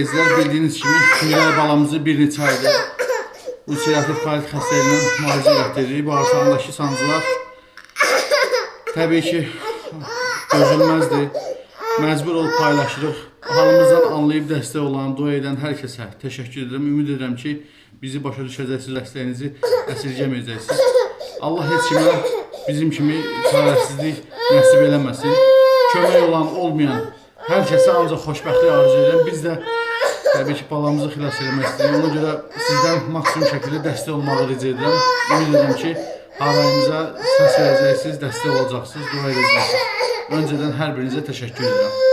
izləyicilər, bildiyiniz kimi Miray balamızı bir neçə aydır ulserativ kolit xəstəliyindən müalicə etdiririk. Bağırsağındakı sancılar təbii ki dözülməzdir. Məcbur olub paylaşırıq. Halımızdan anlayıb dəstək olan, dua edən hər kəsə təşəkkür edirəm. Ümid edirəm ki, bizi başa düşəcəksiniz, dəstəyinizi əsirgəməyəcəksiniz. Allah heç kimə bizim kimi çarəsizlik nəsib eləməsin. Kömək olan, olmayan hər kəsə ancaq xoşbəxtlik arzu edirəm. Biz də təbii ki, balamızı xilas eləmək istəyirik. Ona görə sizdən maksimum şəkildə dəstək olmağı rica edirəm. Ümid edirəm ki, havayımıza səs verəcəksiniz, dəstək olacaqsınız, dua edəcəksiniz. Öncədən hər birinizə təşəkkür edirəm.